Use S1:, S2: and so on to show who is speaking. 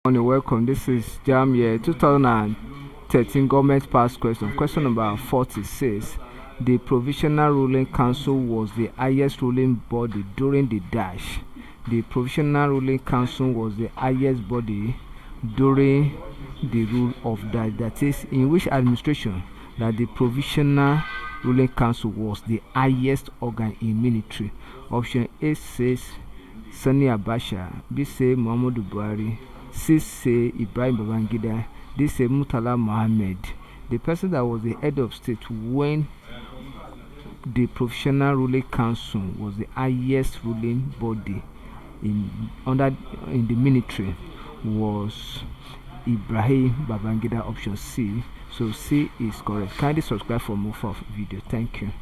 S1: Morning, welcome. This is Jamb here. 2013 government passed question. Question number 46. The Provisional Ruling Council was the highest ruling body during the dash. The Provisional Ruling Council was the highest body during the rule of dash. That is, in which administration that the Provisional Ruling Council was the highest organ in military? Option A says Sani Abacha, B say Muhammadu Buhari, C say Ibrahim Babangida, D say Murtala Mohammed. The person that was the head of state when the Provisional Ruling Council was the highest ruling body in the military was Ibrahim Babangida, option C. So C is correct. Kindly subscribe for more for video. Thank you.